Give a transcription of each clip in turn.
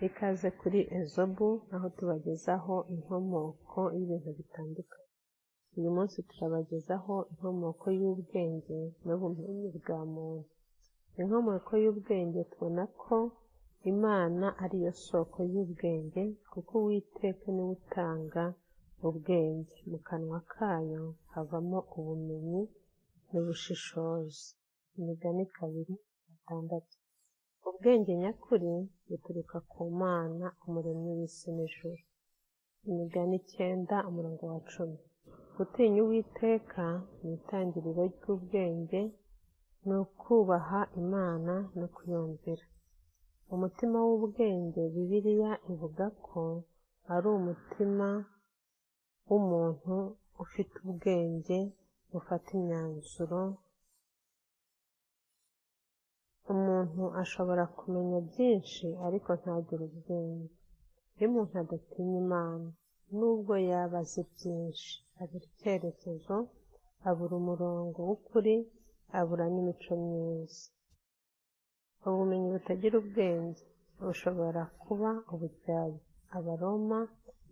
Ikaze kuri Ezobu aho tubagezaho inkomoko y'ibintu bitandukanye. Uyu munsi turabagezaho inkomoko y'ubwenge n'ubumenyi bwa muntu. Inkomoko y'ubwenge tubona ko Imana ari yo soko y'ubwenge, kuko Uwiteka niwe utanga ubwenge. Mu kanwa kayo havamo ubumenyi n'ubushishozi. Imigani 2:6. Ubwenge nyakuri buturuka ku Mana, umuremyi w'isi n'ijuru. Imigani 9:10. Gutinya Uwiteka ni itangiriro ry'ubwenge, ni ukubaha Imana no kuyumvira. Umutima w'ubwenge Bibiliya ivuga ko ari umutima w'umuntu ufite ubwenge bufata imyanzuro. Umuntu ashobora kumenya byinshi ariko ntagire ubwenge. Iyo umuntu adatinya Imana, nubwo yaba azi byinshi, abura icyerekezo, abura umurongo w'ukuri, abura n'imico myiza. Ubumenyi butagira ubwenge bushobora kuba uburyarya. Abaroma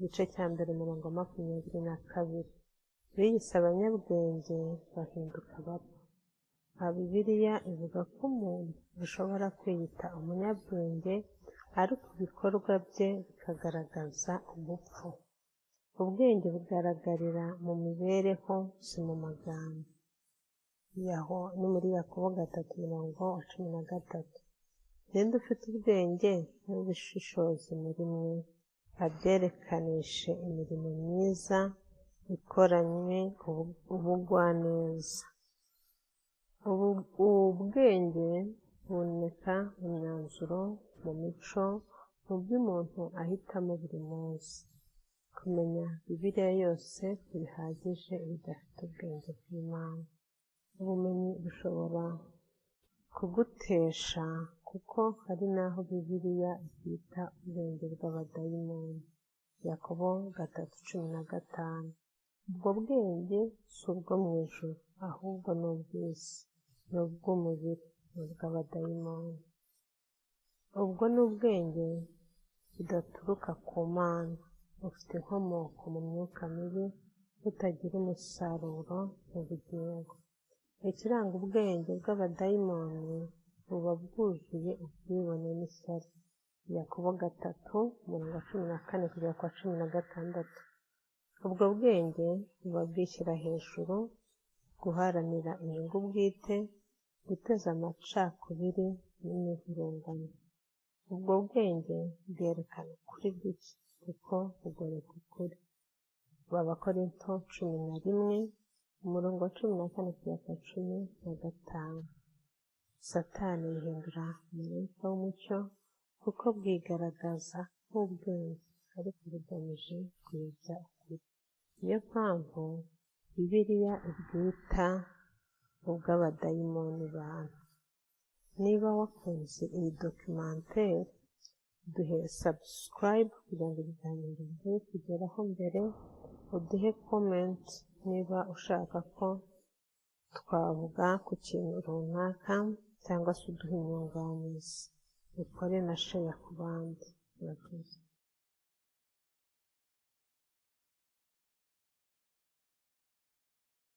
1:22. Biyise abanyabwenge bahinduka bapfa. Bibiliya ivuga ko umuntu ashobora kwiyita umunyabwenge ariko ibikorwa bye bikagaragaza ubupfu. Ubwenge bugaragarira mu mibereho, si mu magambo. Ni muri Yakobo 3:13. Ninde ufite ubwenge n'ubushishozi muri mwe, abyerekanishe imirimo myiza ikoranywe ubugwaneza. Ubwenge buboneka mu myanzuro, mu mico, mu byo umuntu ahitamo buri munsi. Kumenya Bibiliya yose ntibihagije iyo udafite ubwenge bw'Imana. Ubumenyi bushobora kugutesha, kuko hari n'aho Bibiliya ibyita ubwenge bw'abadayimoni. Yakobo 3:15. Ubwo bwenge si ubwo mu ijuru, ahubwo ni ubw'isi, ni ubw'umubiri, ni ubw'abadayimoni. Ubwo ni ubwenge budaturuka ku Mana, bufite inkomoko mu myuka mibi, butagira umusaruro mu bugingo. Ikiranga ubwenge bw'abadayimoni buba bwuzuye ubwibone n'ishyari. Yakobo 3:14-16. Ubwo bwenge buba bwishyira hejuru, guharanira inyungu bwite, guteza amacakubiri n'imivurungano. Ubwo bwenge bwerekana ukuri guke, kuko bugoreka ukuri. Abakorinto 11:14-15. Satani yihindura umumarayika w'umucyo, kuko bwigaragaza nk'ubwenge, ariko bugamije kuyobya ukuri. Niyo mpamvu Bibiliya ibwita ubw'abadayimoni bantu. Niba wakunze iyi documentaire, duhe subscribe kugira ngo ibiganiro bigiye kugeraho mbere, uduhe comment niba ushaka ko twavuga ku kintu runaka, cyangwa se uduhe inyunganizi. Ukore na share ku bandi. Murakoze.